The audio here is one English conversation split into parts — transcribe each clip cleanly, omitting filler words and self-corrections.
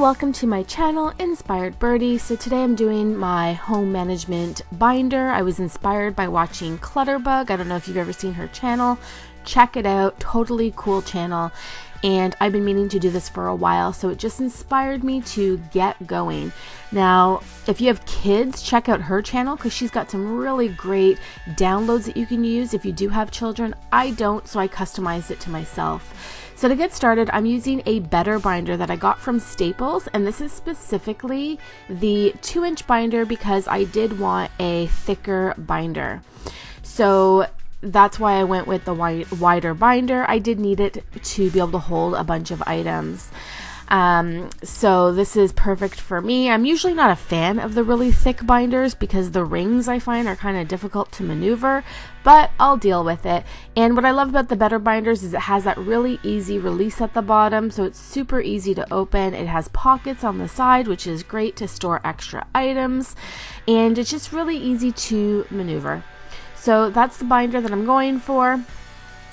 welcome to my channel, Inspired Birdie. So today I'm doing my home management binder. I was inspired by watching Clutterbug. I don't know if you've ever seen her channel. Check it out, totally cool channel. And I've been meaning to do this for a while, so it just inspired me to get going. Now, if you have kids, check out her channel because she's got some really great downloads that you can use if you do have children. I don't, so I customized it to myself. So to get started, I'm using a better binder that I got from Staples, and this is specifically the 2-inch binder because I did want a thicker binder. So that's why I went with the wider binder. I did need it to be able to hold a bunch of items. So this is perfect for me. I'm usually not a fan of the really thick binders because the rings I find are kind of difficult to maneuver, but I'll deal with it. And what I love about the better binders is it has that really easy release at the bottom, so it's super easy to open. It has pockets on the side, which is great to store extra items, and it's just really easy to maneuver. So that's the binder that I'm going for.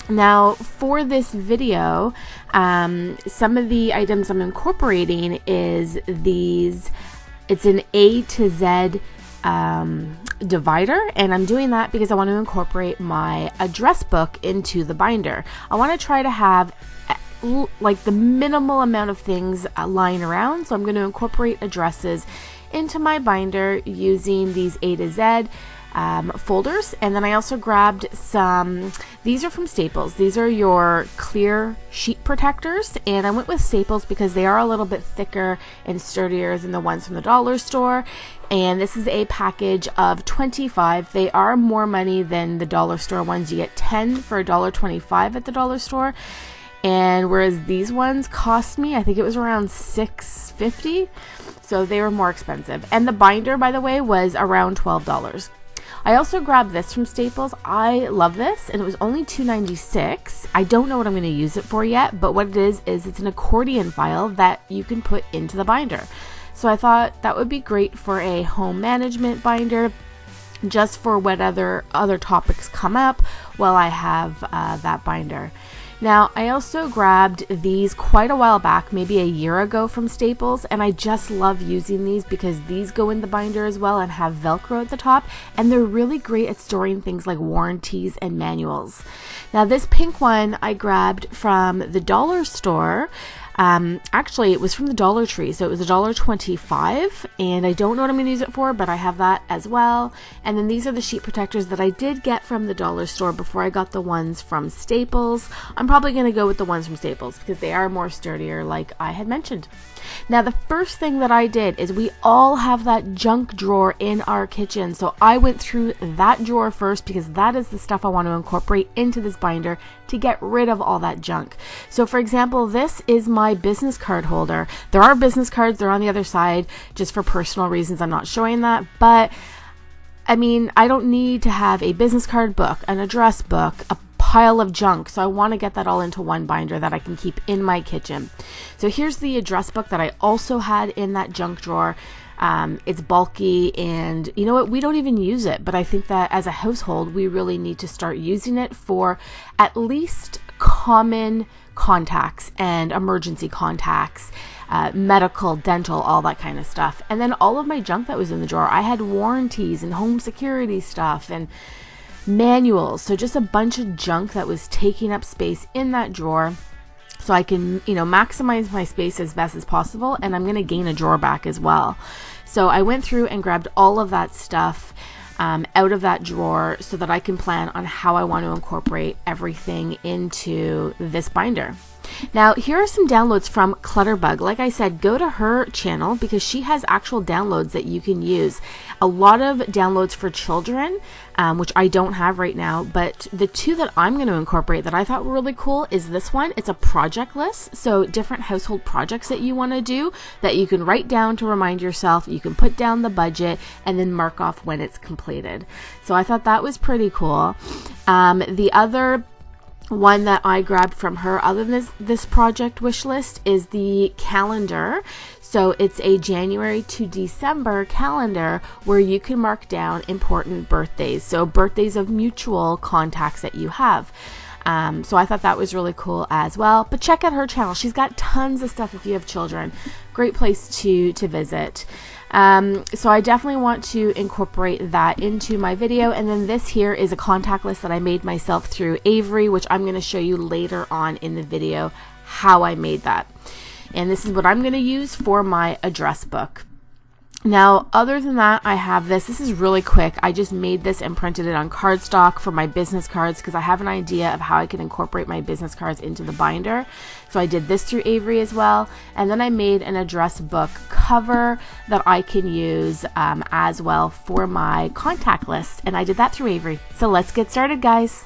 Now for this video, some of the items I'm incorporating is these. It's an A to Z divider, and I'm doing that because I want to incorporate my address book into the binder. I want to try to have like the minimal amount of things lying around, so I'm going to incorporate addresses into my binder using these A to Z folders. And then I also grabbed some, these are from Staples. These are your clear sheet protectors, and I went with Staples because they are a little bit thicker and sturdier than the ones from the dollar store. And this is a package of 25. They are more money than the dollar store ones. You get 10 for $1.25 at the dollar store, and whereas these ones cost me, I think it was around $6.50, so they were more expensive. And the binder, by the way, was around $12. I also grabbed this from Staples. I love this, and it was only $2.96. I don't know what I'm going to use it for yet, but what it is it's an accordion file that you can put into the binder. So I thought that would be great for a home management binder, just for what other topics come up while I have that binder. Now, I also grabbed these quite a while back, maybe a year ago from Staples, and I just love using these because these go in the binder as well and have Velcro at the top, and they're really great at storing things like warranties and manuals. Now, this pink one I grabbed from the dollar store. Actually, it was from the Dollar Tree, so it was $1.25, and I don't know what I'm going to use it for, but I have that as well. And then these are the sheet protectors that I did get from the dollar store before I got the ones from Staples. I'm probably going to go with the ones from Staples because they are more sturdier, like I had mentioned. Now, the first thing that I did is we all have that junk drawer in our kitchen, so I went through that drawer first because that is the stuff I want to incorporate into this binder to get rid of all that junk. So for example, this is my business card holder. There are business cards, they're on the other side just for personal reasons. I'm not showing that, but I mean, I don't need to have a business card book, an address book, a pile of junk, so I want to get that all into one binder that I can keep in my kitchen. So here's the address book that I also had in that junk drawer. It's bulky, and you know what, we don't even use it, but I think that as a household we really need to start using it for at least common contacts and emergency contacts, medical, dental, all that kind of stuff. And then all of my junk that was in the drawer, I had warranties and home security stuff and manuals, so just a bunch of junk that was taking up space in that drawer. So I can, you know, maximize my space as best as possible, and I'm going to gain a drawer back as well. So I went through and grabbed all of that stuff out of that drawer so that I can plan on how I want to incorporate everything into this binder. Now, here are some downloads from Clutterbug. Like I said, go to her channel because she has actual downloads that you can use. A lot of downloads for children, which I don't have right now, but the two that I'm going to incorporate that I thought were really cool is this one. It's a project list, so different household projects that you want to do that you can write down to remind yourself. You can put down the budget and then mark off when it's completed. So I thought that was pretty cool. The other one that I grabbed from her, other than this project wish list, is the calendar. So it's a January to December calendar where you can mark down important birthdays, so birthdays of mutual contacts that you have. So I thought that was really cool as well. But check out her channel. She's got tons of stuff if you have children. great place to visit. So I definitely want to incorporate that into my video. And then this here is a contact list that I made myself through Avery, which I'm going to show you later on in the video how I made that. And this is what I'm going to use for my address book. Now, other than that, I have this. This is really quick. I just made this and printed it on cardstock for my business cards because I have an idea of how I can incorporate my business cards into the binder. So I did this through Avery as well. And then I made an address book cover that I can use as well for my contact list. And I did that through Avery. So let's get started, guys.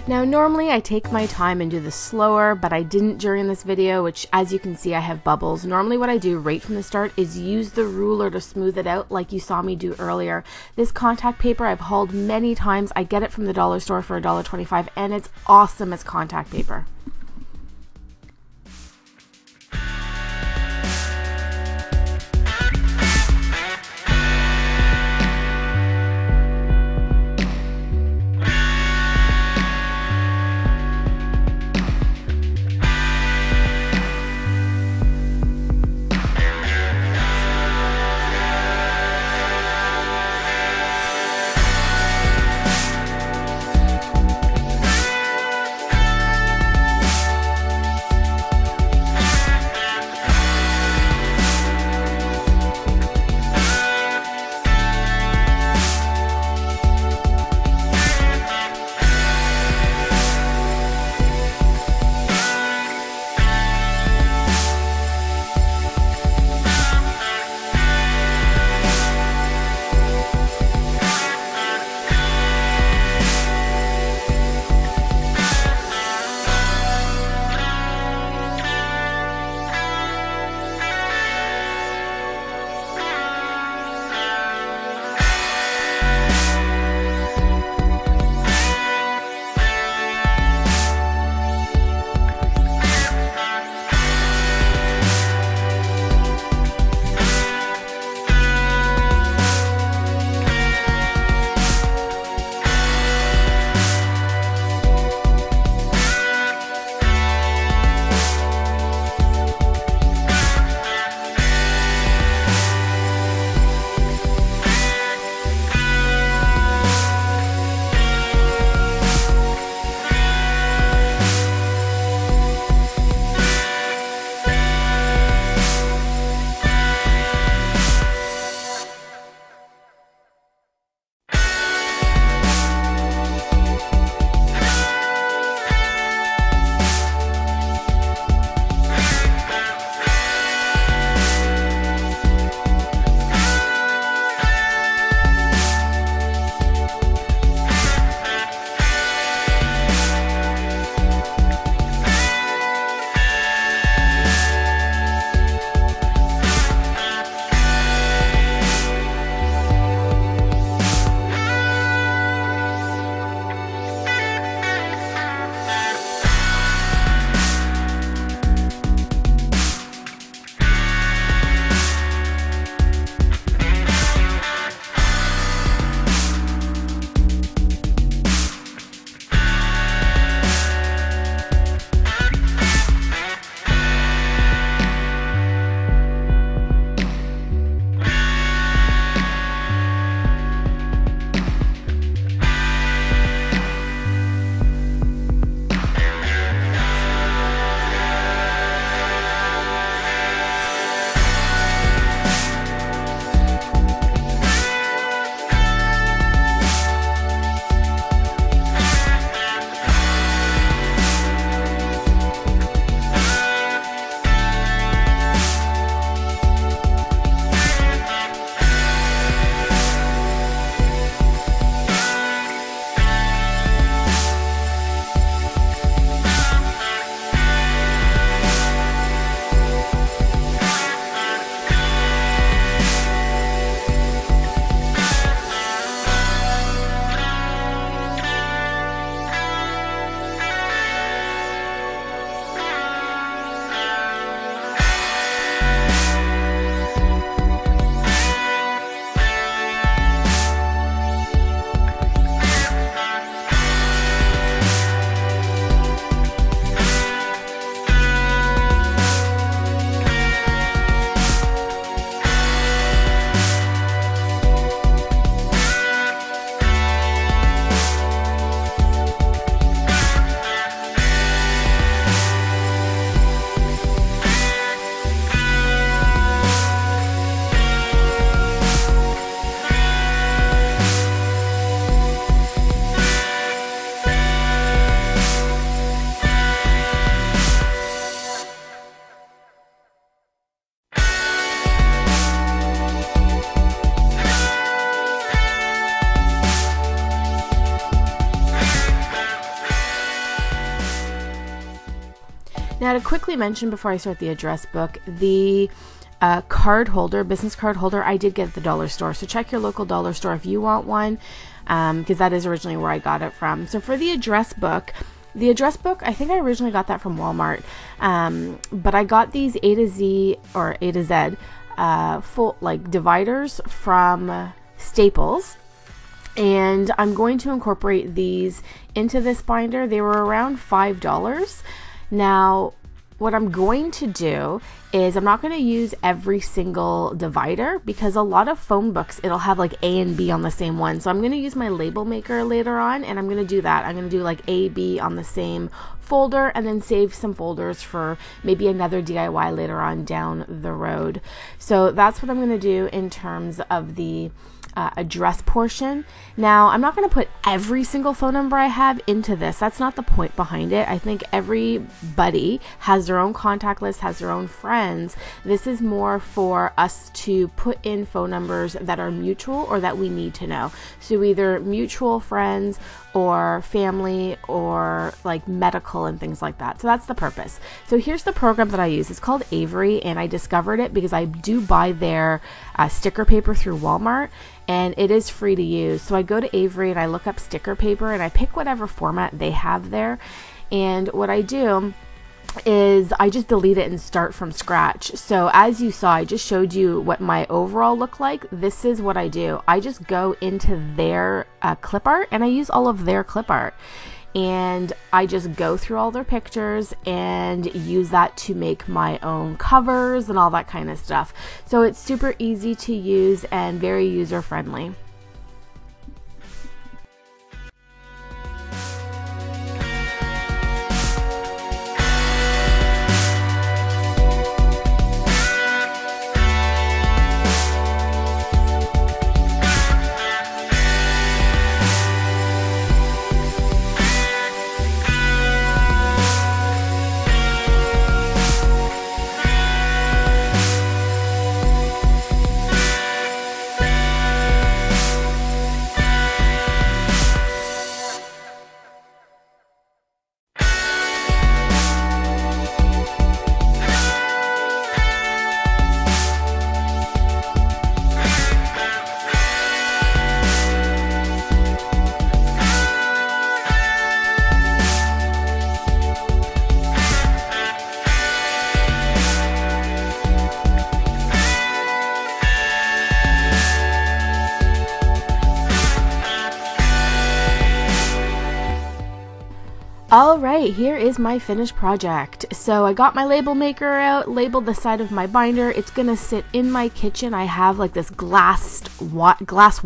Now normally I take my time and do this slower, but I didn't during this video, which as you can see I have bubbles. Normally what I do right from the start is use the ruler to smooth it out like you saw me do earlier. This contact paper I've hauled many times. I get it from the dollar store for $1.25 and it's awesome as contact paper. Now, to quickly mention before I start the address book, the card holder, business card holder, I did get at the dollar store. So check your local dollar store if you want one, because that is originally where I got it from. So for the address book, I think I originally got that from Walmart, but I got these A to Z or A to Z full like dividers from Staples, and I'm going to incorporate these into this binder. They were around $5. Now, what I'm going to do is I'm not going to use every single divider, because a lot of phone books, it'll have like A and B on the same one. So I'm going to use my label maker later on, and I'm going to do that. I'm going to do like A, B on the same folder, and then save some folders for maybe another DIY later on down the road. So that's what I'm going to do in terms of the address portion. Now, I'm not going to put every single phone number I have into this. That's not the point behind it. I think everybody has their own contact list, has their own friends. This is more for us to put in phone numbers that are mutual or that we need to know. So either mutual friends or family or like medical and things like that. So that's the purpose. So here's the program that I use. It's called Avery, and I discovered it because I do buy their sticker paper through Walmart, and it is free to use. So I go to Avery and I look up sticker paper and I pick whatever format they have there. And what I do is I just delete it and start from scratch. So as you saw, I just showed you what my overall look like. This is what I do. I just go into their clip art, and I use all of their clip art, and I just go through all their pictures and use that to make my own covers and all that kind of stuff. So it's super easy to use and very user friendly. Alright, here is my finished project. So I got my label maker out, labeled the side of my binder. It's gonna sit in my kitchen. I have like this glass wine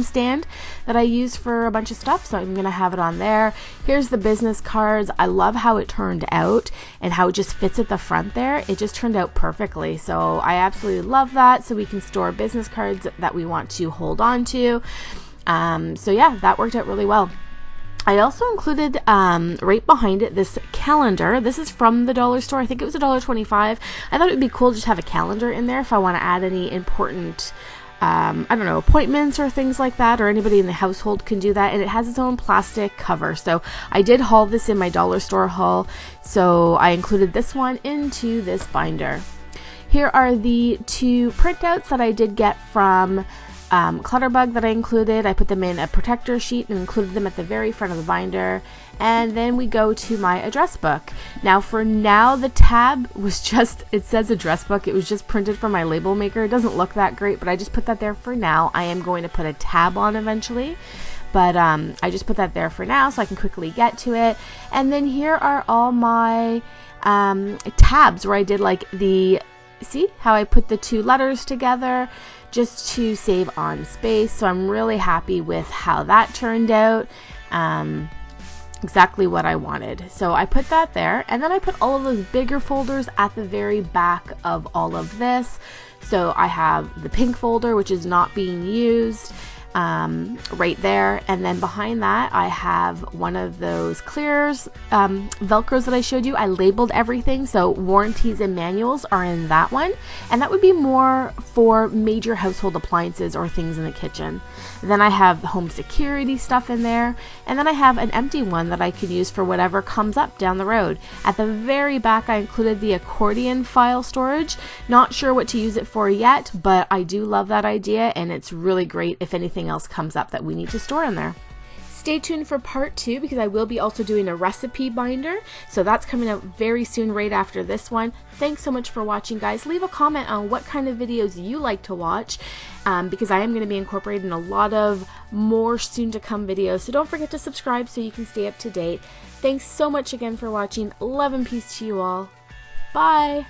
stand that I use for a bunch of stuff, so I'm gonna have it on there. Here's the business cards. I love how it turned out and how it just fits at the front there. It just turned out perfectly, so I absolutely love that. So we can store business cards that we want to hold on to. So yeah, that worked out really well. I also included right behind it this calendar. This is from the dollar store. I think it was $1.25. I thought it would be cool to just have a calendar in there if I want to add any important I don't know, appointments or things like that, or anybody in the household can do that. And it has its own plastic cover. So I did haul this in my dollar store haul, so I included this one into this binder. Here are the two printouts that I did get from Clutterbug that I included. I put them in a protector sheet and included them at the very front of the binder. And then we go to my address book. Now for now, the tab was just, it says address book. It was just printed from my label maker. It doesn't look that great, but I just put that there for now. I am going to put a tab on eventually, but I just put that there for now so I can quickly get to it. And then here are all my tabs where I did like the, see how I put the two letters together just to save on space. So I'm really happy with how that turned out. Exactly what I wanted. So I put that there, and then I put all of those bigger folders at the very back of all of this. So I have the pink folder, which is not being used. right there. And then behind that, I have one of those clears, Velcros that I showed you. I labeled everything, so warranties and manuals are in that one. And that would be more for major household appliances or things in the kitchen. Then I have home security stuff in there. And then I have an empty one that I can use for whatever comes up down the road. At the very back, I included the accordion file storage. Not sure what to use it for yet, but I do love that idea, and it's really great if anything else comes up that we need to store in there. Stay tuned for part 2 because I will be also doing a recipe binder, so that's coming out very soon right after this one. Thanks so much for watching, guys. Leave a comment on what kind of videos you like to watch, because I am going to be incorporating a lot of more soon to come videos, so don't forget to subscribe so you can stay up to date. Thanks so much again for watching. Love and peace to you all. Bye!